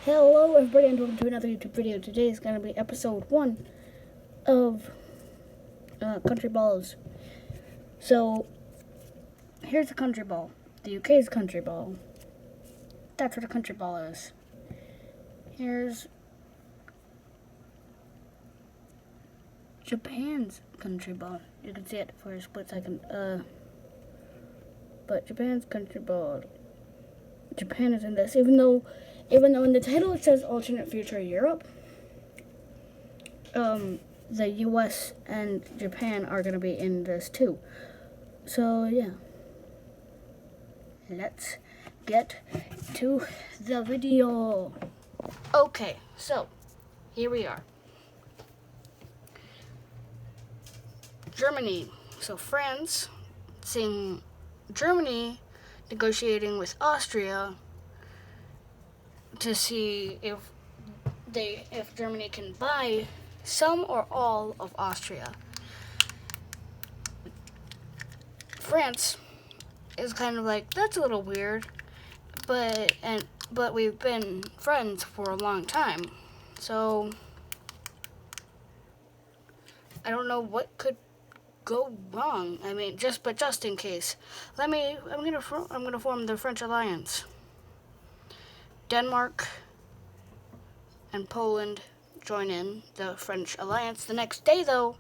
Hello everybody and welcome to another YouTube video. Today is going to be episode 1 of Country Balls. So, here's the country ball. The UK's country ball. That's what a country ball is. Here's Japan's country ball. You can see it for a split second. But Japan's country ball. Japan is in this, even though in the title it says alternate future Europe, the US and Japan are going to be in this too. So yeah, let's get to the video. Okay, so here we are. Germany. So France, seeing Germany negotiating with Austria to see if Germany can buy some or all of Austria. France is kind of like, that's a little weird, but we've been friends for a long time, so I don't know what could go wrong. I mean, just in case, I'm gonna form the French alliance. Denmark and Poland join in the French alliance the next day, though,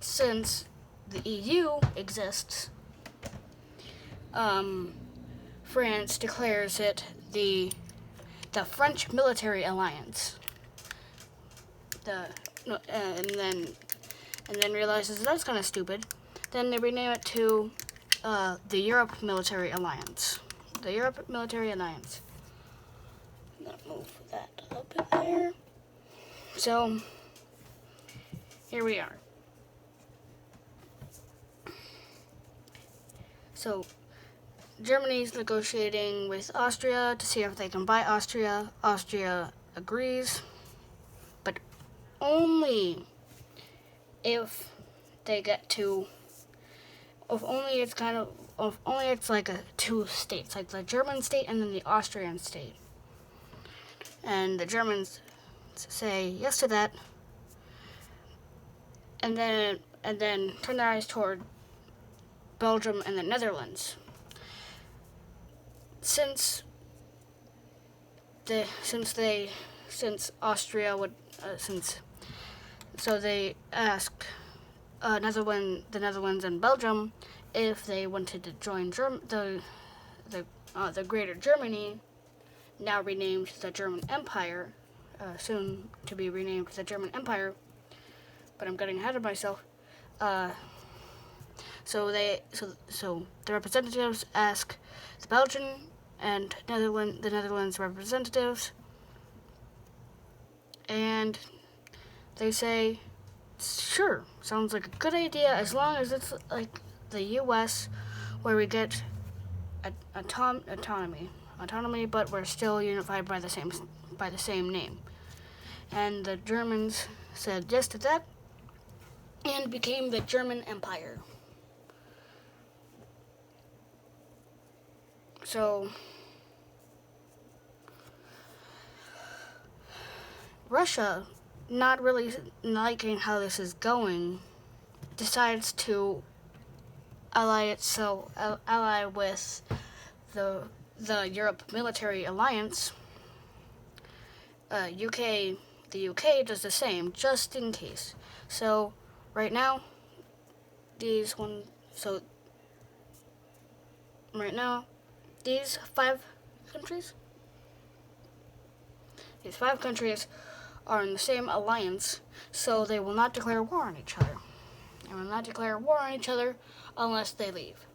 since the EU exists. France declares it the French military alliance. And then realizes that's kind of stupid. Then they rename it to the Europe Military Alliance. The Europe Military Alliance. I'm gonna move that up in there. So here we are. So Germany's negotiating with Austria to see if they can buy Austria. Austria agrees, but only if they get to, if only it's like a two states, like the German state and then the Austrian state. And the Germans say yes to that, and then turn their eyes toward Belgium and the Netherlands. Since Austria would so they asked the Netherlands and Belgium if they wanted to join the Greater Germany, now renamed the German Empire, soon to be renamed the German Empire, but I'm getting ahead of myself. So the representatives ask the Belgian and the Netherlands representatives, and they say, sure, sounds like a good idea as long as it's like the U.S. where we get autonomy, but we're still unified by the same name. And the Germans said yes to that and became the German Empire. So Russia, not really liking how this is going, decides to ally with the Europe Military Alliance. The UK does the same, just in case. So right now, these 5 countries are in the same alliance, so they will not declare war on each other. They will not declare war on each other unless they leave.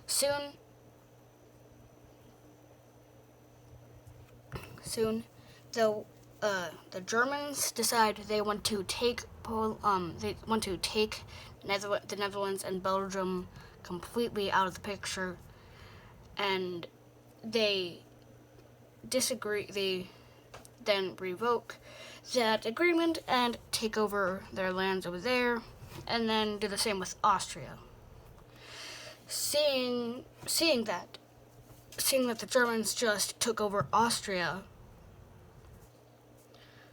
Soon, the Germans decide they want to take the Netherlands and Belgium completely out of the picture, and they disagree. They then revoke that agreement and take over their lands over there, and then do the same with Austria. Seeing that, seeing that the Germans just took over Austria,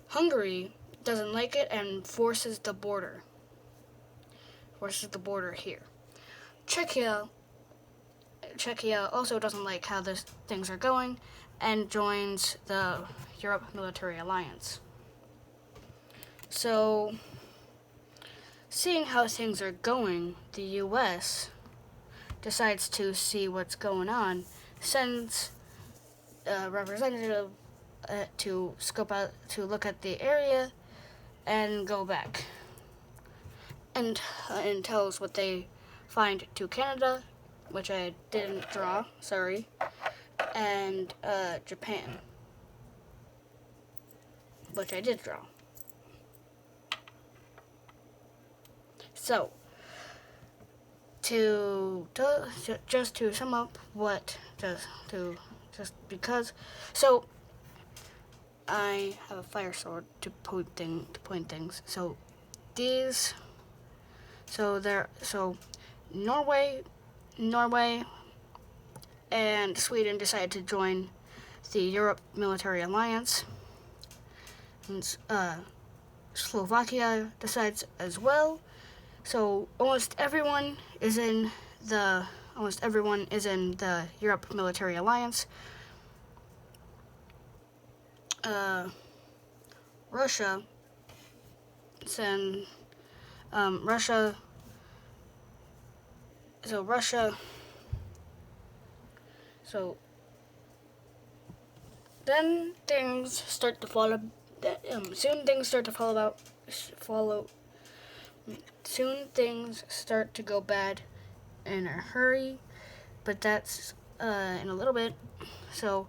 Hungary doesn't like it and forces the border here. Czechia also doesn't like how things are going and joins the Europe Military Alliance. So, seeing how things are going, the US decides to see what's going on, sends a representative to scope out, to look at the area and go back, and tells what they find to Canada, which I didn't draw, sorry, and Japan, which I did draw. So, just to sum up so I have a fire sword to point things. So Norway and Sweden decided to join the Europe Military Alliance, and Slovakia decides as well. So almost everyone is in the Europe Military Alliance. Russia then things start to follow. Soon things start to go bad in a hurry, but that's in a little bit. So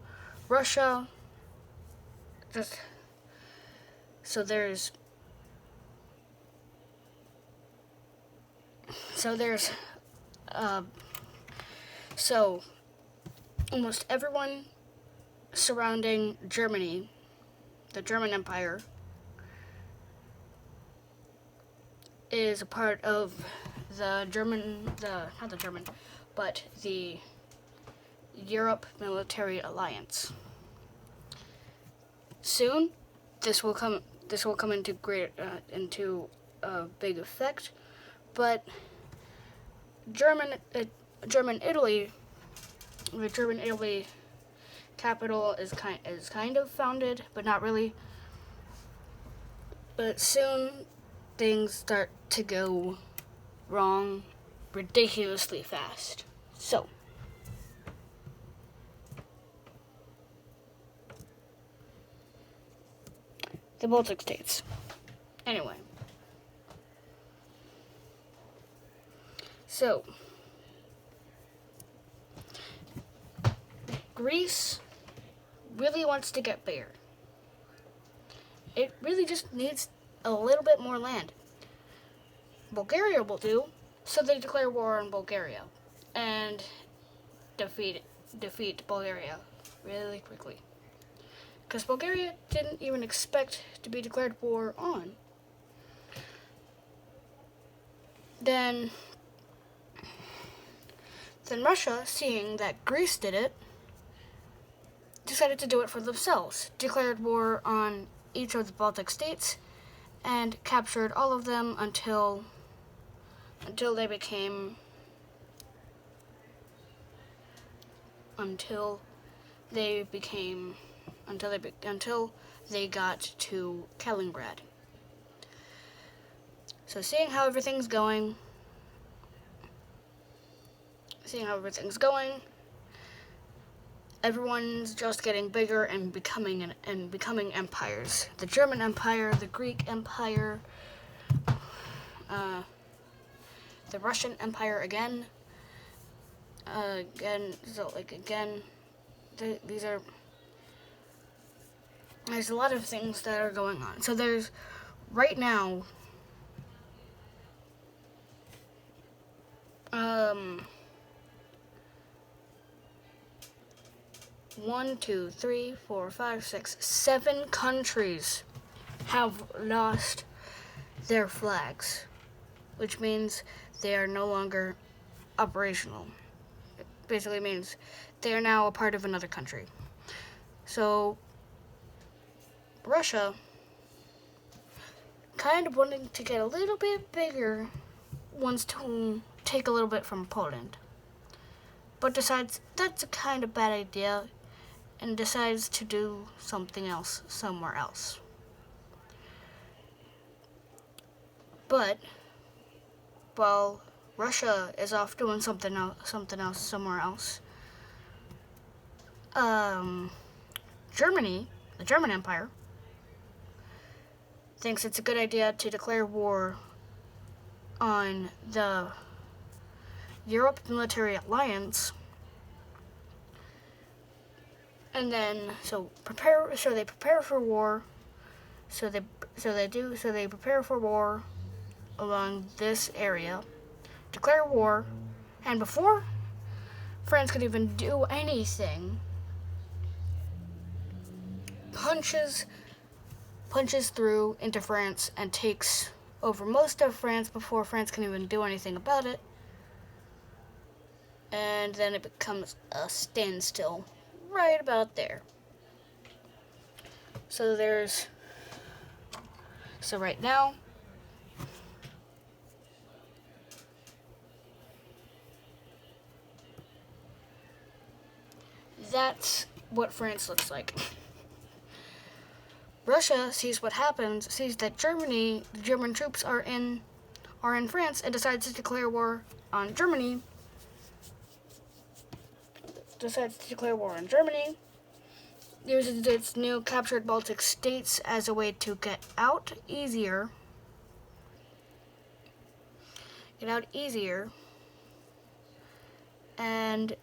Russia there's almost everyone surrounding Germany, the German Empire, is a part of the Europe Military Alliance. Soon, this will come into big effect, but the German Italy capital is kind of founded, but not really. But soon things start to go wrong ridiculously fast. So, the Baltic states. Anyway. So, Greece really wants to get bigger. It really just needs a little bit more land. Bulgaria will do, so they declare war on Bulgaria and defeat Bulgaria really quickly. Because Bulgaria didn't even expect to be declared war on. Then Russia, seeing that Greece did it, decided to do it for themselves, declared war on each of the Baltic states, and captured all of them until they got to Kaliningrad. So seeing how everything's going, everyone's just getting bigger and becoming empires. The German Empire, the Greek Empire, the Russian Empire again. There's a lot of things that are going on. So there's right now 7 countries have lost their flags, which means they are no longer operational. It basically means they are now a part of another country. So Russia, kind of wanting to get a little bit bigger, wants to take a little bit from Poland, but decides that's a kind of bad idea and decides to do something else somewhere else. But while Russia is off doing something else somewhere else, Germany, the German Empire, thinks it's a good idea to declare war on the Europe Military Alliance, and then they prepare for war. So they prepare for war along this area, declare war, and before France could even do anything, punches through into France and takes over most of France before France can even do anything about it. And then it becomes a standstill right about there. So right now, that's what France looks like. Russia sees what happens, sees that the German troops are in France, and decides to declare war on Germany. Uses its new captured Baltic states as a way to get out easier. And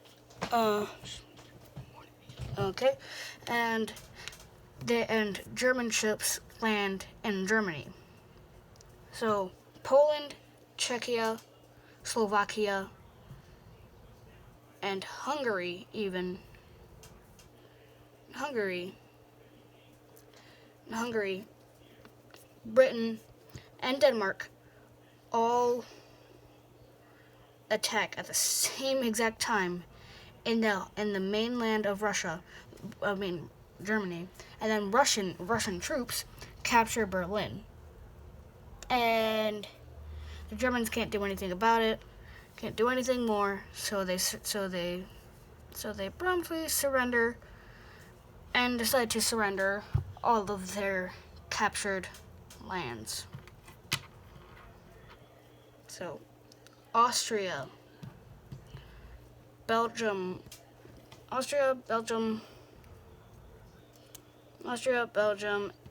and German ships land in Germany. So Poland, Czechia, Slovakia, and Hungary, Britain, and Denmark all attack at the same exact time in the mainland of Germany, and then Russian troops capture Berlin, and the Germans can't do anything about it, can't do anything more. So they promptly surrender and decide to surrender all of their captured lands. So Austria, Belgium,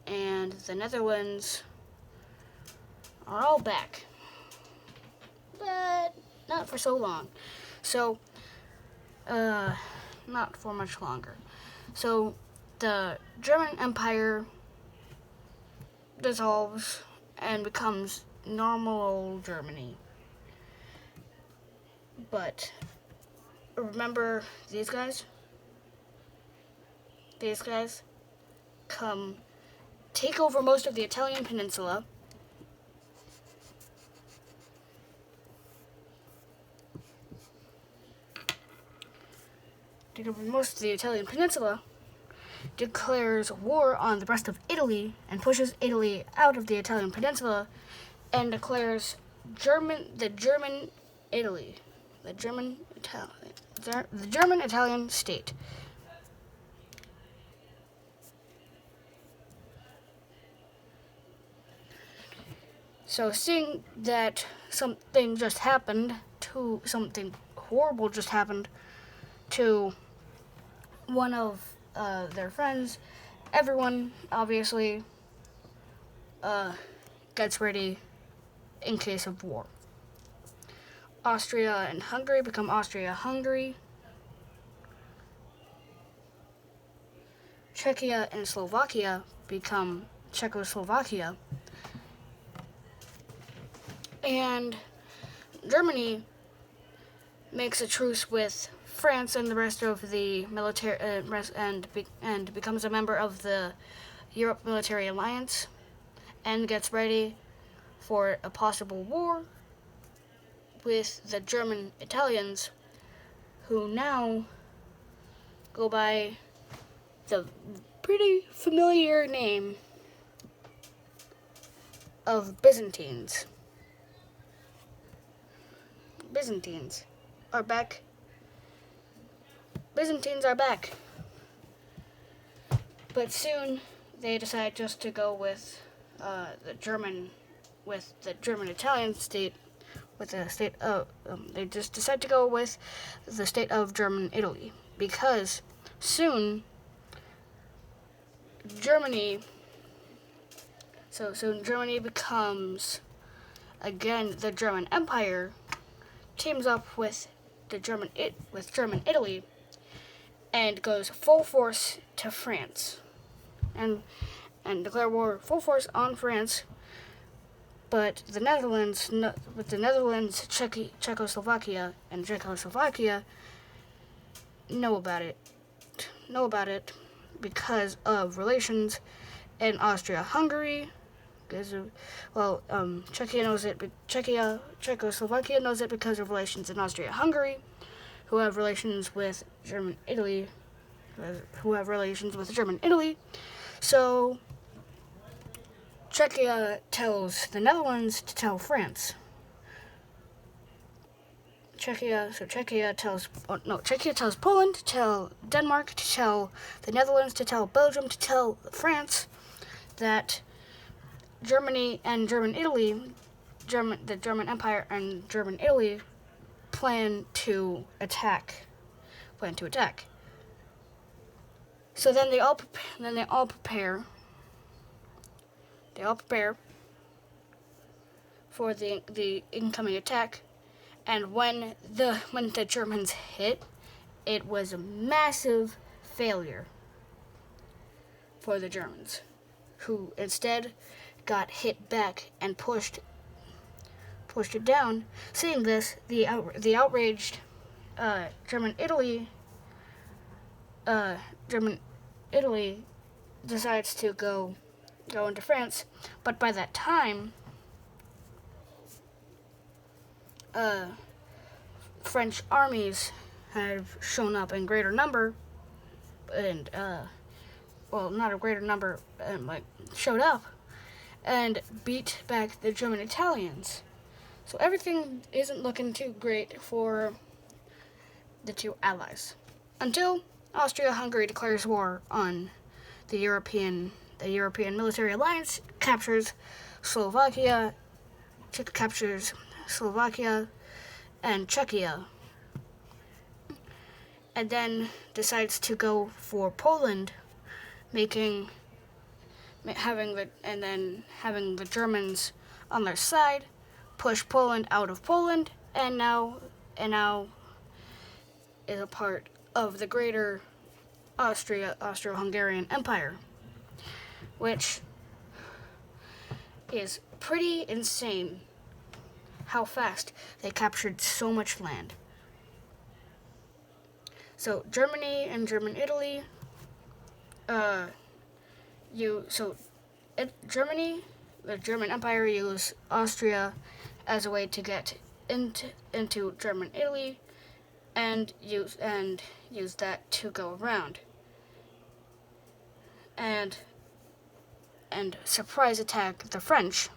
and the Netherlands are all back, but not for so long. So, not for much longer. So, the German Empire dissolves and becomes normal old Germany. But remember these guys? These guys come take over most of the Italian peninsula. Declares war on the rest of Italy and pushes Italy out of the Italian peninsula, and declares the German Italian state. So seeing that something horrible just happened to one of their friends, everyone obviously gets ready in case of war. Austria and Hungary become Austria-Hungary. Czechia and Slovakia become Czechoslovakia. And Germany makes a truce with France and the rest of the military, and becomes a member of the Europe Military Alliance, and gets ready for a possible war with the German Italians, who now go by the pretty familiar name of Byzantines. Byzantines are back. Byzantines are back. But soon they decide just to go with the German Italian state, with the state of they just decide to go with the state of German Italy, because soon Germany becomes again the German Empire, teams up with German Italy, and goes full force to France, and declare war full force on France. But the Netherlands, Czechoslovakia, and Czechoslovakia know about it because of relations in Austria-Hungary. Czechoslovakia knows it because of relations in Austria-Hungary, who have relations with German Italy. So Czechia tells the Netherlands to tell France. Czechia tells Poland to tell Denmark, to tell the Netherlands, to tell Belgium, to tell France that Germany and German Italy, the German Empire and German Italy plan to attack. So then they all prepare for the incoming attack, and when the Germans hit, it was a massive failure for the Germans, who instead got hit back and pushed it down. Seeing this, the outraged German Italy decides to go into France, but by that time, French armies have shown up in greater number, and not a greater number, showed up and beat back the German Italians. So everything isn't looking too great for the two allies, until Austria-Hungary declares war on the European military alliance, captures Slovakia and Czechia, and then decides to go for Poland, having the Germans on their side, push Poland out of Poland, and now is a part of the greater Austro-Hungarian Empire, which is pretty insane how fast they captured so much land. So Germany and German Italy, Germany, the German Empire, used Austria as a way to get into German Italy, and use that to go around and surprise attack the French.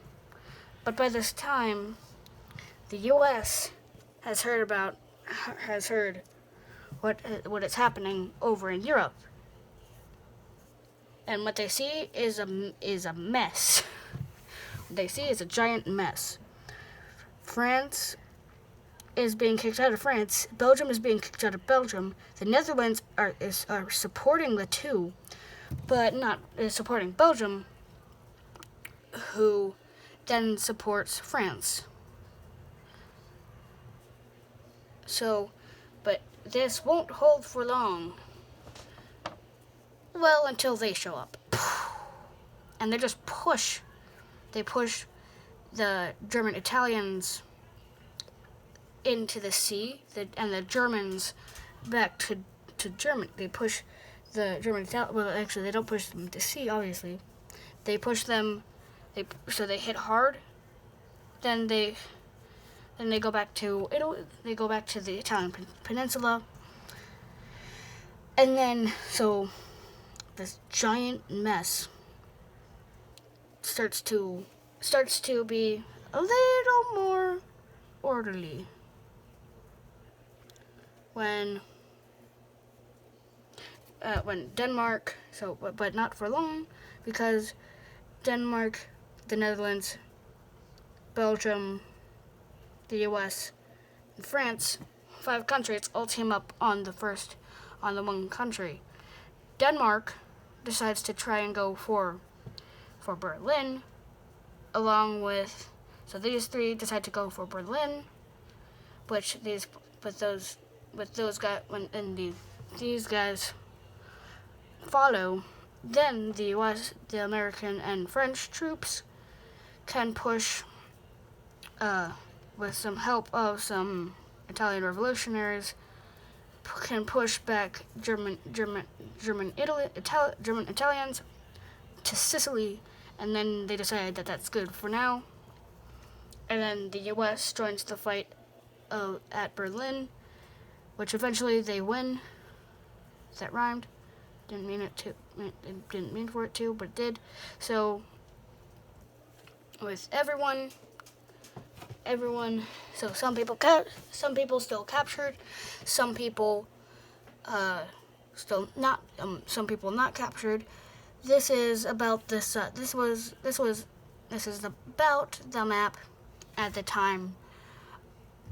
But by this time, the U.S. has heard what is happening over in Europe, and what they see is a mess. What they see is a giant mess. France is being kicked out of France. Belgium is being kicked out of Belgium. The Netherlands are supporting the two, but not supporting Belgium, who then supports France. So, but this won't hold for long. Well, until they show up. And they just push. They push the German Italians into the sea, and the Germans back to Germany. They push the German Italians. Well, actually, they don't push them to sea. Obviously, they push them. So they hit hard. Then they go back to Italy. They go back to the Italian peninsula, And then, so this giant mess starts to be a little more orderly when Denmark, but not for long, because Denmark, the Netherlands, Belgium, the U.S., and France, 5 countries all team up on the one country. Denmark decides to try and go for Berlin, along with, so these 3 decide to go for Berlin, which these guys follow. Then the U.S., the American, and French troops can push, with some help of some Italian revolutionaries, can push back German Italians to Sicily, and then they decide that that's good for now. And then the U.S. joins the fight at Berlin, which eventually they win. That rhymed. Didn't mean for it to, but it did. So with everyone. So some people still captured, some people still not. Some people not captured. This is about this. This is about the map at the time,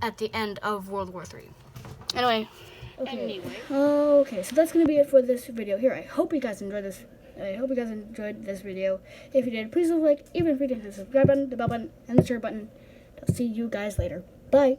at the end of World War III. Anyway. Okay, so that's going to be it for this video here. I hope you guys enjoyed this. Video. If you did, please leave a like. Even if you didn't hit the subscribe button, the bell button, and the share button. I'll see you guys later. Bye.